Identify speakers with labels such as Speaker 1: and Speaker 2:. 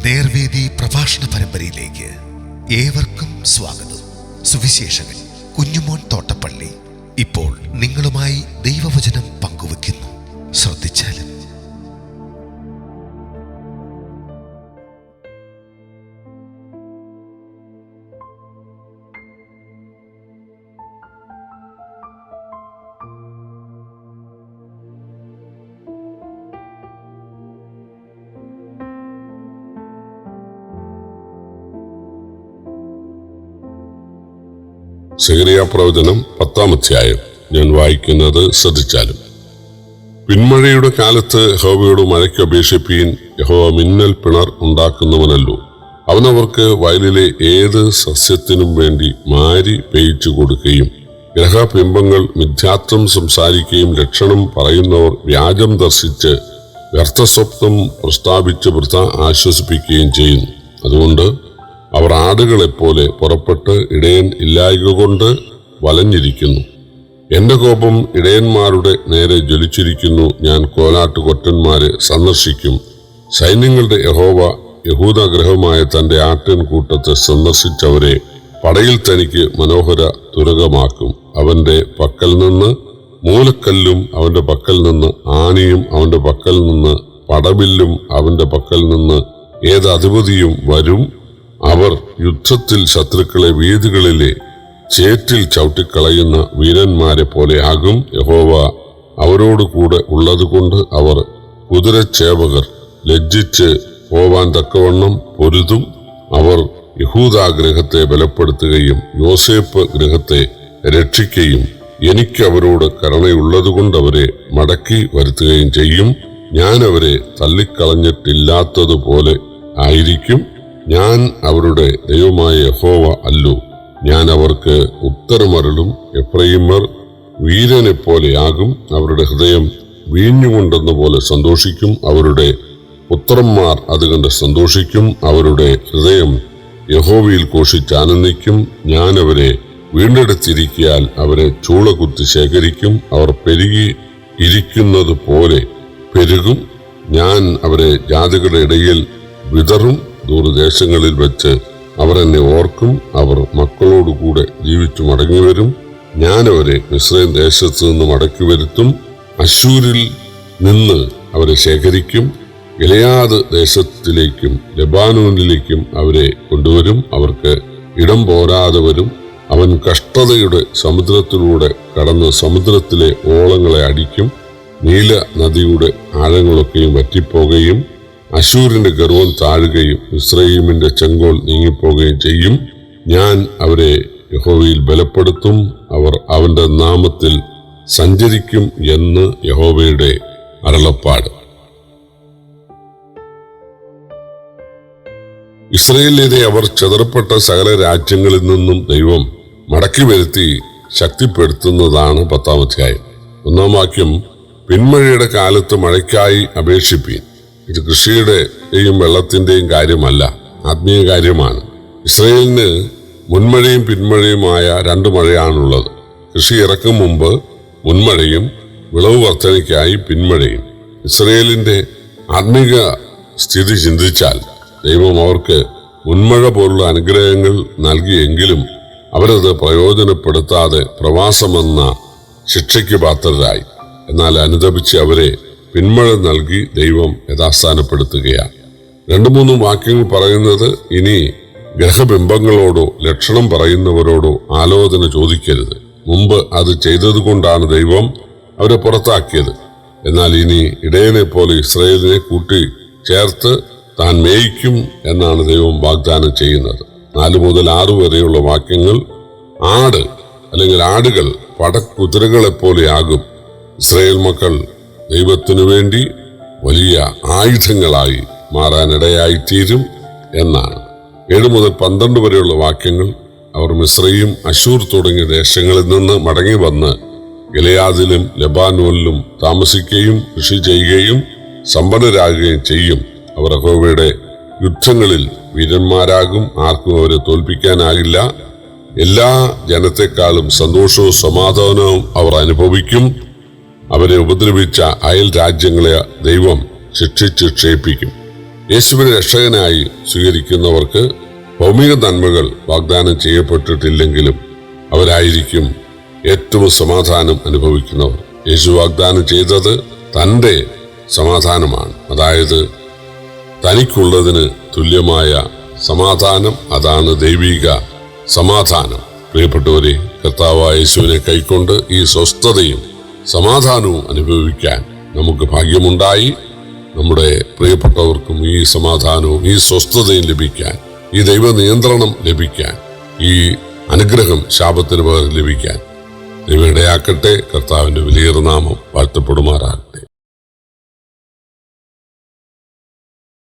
Speaker 1: നേർവേദി പ്രഭാഷണ പരമ്പരയിലേക്ക് ഏവർക്കും സ്വാഗതം. സുവിശേഷകൻ കുഞ്ഞുമോൻ തോട്ടപ്പള്ളി ഇപ്പോൾ നിങ്ങളുമായി ദൈവവചനം പങ്കുവെക്കുന്നു. ശ്രദ്ധിച്ചാലും.
Speaker 2: സെഖരിയാ പ്രവചനം 10-ാം അധ്യായം. ഞാൻ വായിക്കുന്നത് ശ്രദ്ധിച്ചാലും. പിന്മഴയുടെ കാലത്ത് യഹോവയോട് മഴയ്ക്ക് അപേക്ഷിപ്പീൻ. യഹോവ മിന്നൽ പിണർ ഉണ്ടാക്കുന്നവനല്ലോ. അവനവർക്ക് വയലിലെ ഏത് സസ്യത്തിനും വേണ്ടി മാരി പെയ്ച്ചു കൊടുക്കുകയും ഗ്രഹബിംബങ്ങൾ മിഥ്യാത്വം സംസാരിക്കുകയും ലക്ഷണം പറയുന്നവർ വ്യാജം ദർശിച്ച് വ്യർത്ഥസ്വപ്നം പ്രസ്താവിച്ച് വൃഥ ആശ്വസിപ്പിക്കുകയും ചെയ്യുന്നു. അതുകൊണ്ട് അവർ ആടുകളെപ്പോലെ പുറപ്പെട്ട് ഇടയൻ ഇല്ലായ്ക കൊണ്ട് വലഞ്ഞിരിക്കുന്നു. എന്റെ കോപം ഇടയന്മാരുടെ നേരെ ജ്വലിച്ചിരിക്കുന്നു. ഞാൻ കോലാട്ടുകൊറ്റന്മാരെ സന്ദർശിക്കും. സൈന്യങ്ങളുടെ യഹോവ യഹൂദഗ്രഹമായ തന്റെ ആട്ടിൻ കൂട്ടത്തെ സന്ദർശിച്ചവരെ പടയിൽ തനിക്ക് മനോഹര തുരകമാക്കും. അവന്റെ പക്കൽ നിന്ന് മൂലക്കല്ലും അവന്റെ പക്കൽ നിന്ന് ആണിയും അവന്റെ പക്കൽ നിന്ന് പടവില്ലും അവന്റെ പക്കൽ നിന്ന് ഏത് അധിപതിയും വരും. അവർ യുദ്ധത്തിൽ ശത്രുക്കളെ വീഥികളിലെ ചേറ്റിൽ ചവിട്ടിക്കളയുന്ന വീരന്മാരെ പോലെ ആകും. യഹോവ അവരോട് കൂടെ ഉള്ളതുകൊണ്ട് അവർ കുതിരച്ചേവകർ ലജ്ജിച്ച് പോവാൻ തക്കവണ്ണം പൊരുതും. അവർ യഹൂദാഗൃഹത്തെ ബലപ്പെടുത്തുകയും യോസേപ്പ് ഗൃഹത്തെ രക്ഷിക്കുകയും എനിക്ക് അവരോട് കരുണയുള്ളതുകൊണ്ട് അവരെ മടക്കി വരുത്തുകയും ചെയ്യും. ഞാൻ അവരെ തള്ളിക്കളഞ്ഞിട്ടില്ലാത്തതുപോലെ ആയിരിക്കും. ഞാൻ അവരുടെ ദൈവമായ യഹോവ അല്ലോ. ഞാൻ അവർക്ക് ഉത്തരമരുളും. എഫ്രയീമർ വീരനെ പോലെയാകും. അവരുടെ ഹൃദയം വീഞ്ഞുകൊണ്ടെന്ന പോലെ സന്തോഷിക്കും. അവരുടെ പുത്രന്മാർ അത് കണ്ട് സന്തോഷിക്കും. അവരുടെ ഹൃദയം യഹോവയിൽ ഘോഷിച്ചാനന്ദിക്കും. ഞാൻ അവരെ വീണ്ടെടുത്തിരിക്കിയാൽ അവരെ ചൂളകുത്തി ശേഖരിക്കും. അവർ പെരുകി ഇരിക്കുന്നത് പോലെ പെരുകും. ഞാൻ അവരെ ജാതികളുടെ ഇടയിൽ വിതറും. ദൂരദേശങ്ങളിൽ വെച്ച് അവർ എന്നെ ഓർക്കും. അവർ മക്കളോടുകൂടെ ജീവിച്ചു മടങ്ങിവരും. ഞാൻ അവരെ മിസ്രയീം ദേശത്ത് നിന്ന് മടക്കി വരുത്തും. അശ്ശൂരിൽ നിന്ന് അവരെ ശേഖരിക്കും. ഗിലെയാദ് ദേശത്തിലേക്കും ലെബാനോനിലേക്കും അവരെ കൊണ്ടുവരും. അവർക്ക് ഇടം പോരാതെ വരും. അവൻ കഷ്ടതയുടെ സമുദ്രത്തിലൂടെ കടന്ന് സമുദ്രത്തിലെ ഓളങ്ങളെ അടിക്കും. നീല നദിയുടെ ആഴങ്ങളൊക്കെയും വറ്റിപ്പോകുകയും അശൂരിന്റെ ഗർവം താഴുകയും മിസ്രയീമിന്റെ ചെങ്കോൽ നീങ്ങിപ്പോകുകയും ചെയ്യും. ഞാൻ അവരെ യഹോവയിൽ ബലപ്പെടുത്തും. അവർ അവന്റെ നാമത്തിൽ സഞ്ചരിക്കും എന്ന് യഹോവയുടെ അരുളപ്പാട്. ഇസ്രായേലിനെ അവർ ചിതറപ്പെട്ട സകല രാജ്യങ്ങളിൽ നിന്നും ദൈവം മടക്കി വരുത്തി ശക്തിപ്പെടുത്തുന്നതാണ് 10-ാം അധ്യായം. 1-ാം വാക്യം. പിന്മഴയുടെ കാലത്ത് മഴയ്ക്കായി അപേക്ഷിപ്പീൻ. ഇത് കൃഷിയുടെയും വെള്ളത്തിന്റെയും കാര്യമല്ല, ആത്മീയ കാര്യമാണ്. ഇസ്രായേലിന് മുൻമഴയും പിന്മഴയുമായ 2 മഴയാണുള്ളത്. കൃഷി ഇറക്കും മുമ്പ് മുൻമഴയും വിളവ് വർധനയ്ക്കായി പിന്മഴയും. ഇസ്രായേലിന്റെ ആത്മീക സ്ഥിതി ചിന്തിച്ചാൽ ദൈവം അവർക്ക് മുൻമഴ പോലുള്ള അനുഗ്രഹങ്ങൾ നൽകിയെങ്കിലും അവരത് പ്രയോജനപ്പെടുത്താതെ പ്രവാസമെന്ന ശിക്ഷയ്ക്ക് പാത്രരായി. എന്നാൽ അനുദപിച്ച് അവരെ പിന്മഴ നൽകി ദൈവം യഥാസ്ഥാനപ്പെടുത്തുകയാണ്. 2-3 വാക്യങ്ങൾ പറയുന്നത്, ഇനി ഗ്രഹബിംബങ്ങളോടോ ലക്ഷണം പറയുന്നവരോടോ ആലോചന ചോദിക്കരുത്. മുമ്പ് അത് ചെയ്തതുകൊണ്ടാണ് ദൈവം അവരെ പുറത്താക്കിയത്. എന്നാൽ ഇനി ഇടയനെ പോലെ ഇസ്രായേലിനെ കൂട്ടി ചേർത്ത് താൻ മേയിക്കും എന്നാണ് ദൈവം വാഗ്ദാനം ചെയ്യുന്നത്. 4 മുതൽ 6 വരെയുള്ള വാക്യങ്ങൾ, ആട് അല്ലെങ്കിൽ ആടുകൾ പടക്കുതിരകളെപ്പോലെയാകും. ഇസ്രായേൽ മക്കൾ ദൈവത്തിനു വേണ്ടി വലിയ ആയുധങ്ങളായി മാറാനിടയായിത്തീരും എന്നാണ്. 7 മുതൽ 12 വരെയുള്ള വാക്യങ്ങൾ, അവർ മിസ്രയീം അശൂർ തുടങ്ങിയ ദേശങ്ങളിൽ നിന്ന് മടങ്ങി വന്ന് ഗിലെയാദിലും ലെബാനോനിലും താമസിക്കുകയും കൃഷി ചെയ്യുകയും സമ്പന്നരാകുകയും ചെയ്യും. അവർ യഹോവയുടെ യുദ്ധങ്ങളിൽ വീരന്മാരാകും. ആർക്കും അവരെ തോൽപ്പിക്കാനാകില്ല. എല്ലാ ജനത്തെക്കാളും സന്തോഷവും സമാധാനവും അവർ അനുഭവിക്കും. അവരെ ഉപദ്രവിച്ച അയൽ രാജ്യങ്ങളെ ദൈവം ശിക്ഷിച്ച് ക്ഷയിപ്പിക്കും. യേശുവിനെ രക്ഷകനായി സ്വീകരിക്കുന്നവർക്ക് ഭൗമിക നന്മകൾ വാഗ്ദാനം ചെയ്യപ്പെട്ടിട്ടില്ലെങ്കിലും അവരായിരിക്കും ഏറ്റവും സമാധാനം അനുഭവിക്കുന്നവർ. യേശു വാഗ്ദാനം ചെയ്തത് തൻ്റെ സമാധാനമാണ്, അതായത് തനിക്കുള്ളതിന് തുല്യമായ സമാധാനം. അതാണ് ദൈവിക സമാധാനം. പ്രിയപ്പെട്ടവരെ, കർത്താവായ യേശുവിനെ കൈക്കൊണ്ട് ഈ സ്വസ്ഥതയും സമാധാനവും അനുഭവിക്കാൻ നമുക്ക് ഭാഗ്യമുണ്ടായി. നമ്മുടെ പ്രിയപ്പെട്ടവർക്കും ഈ സമാധാനവും ഈ സ്വസ്ഥതയും ലഭിക്കാൻ, ഈ ദൈവ നിയന്ത്രണം ലഭിക്കാൻ, ഈ അനുഗ്രഹം ശാപത്തിന് പകരം ലഭിക്കാൻ ദൈവം ഇടയാക്കട്ടെ. കർത്താവിന്റെ വലിയ നാമം വാഴ്ത്തപ്പെടുമാറാകട്ടെ.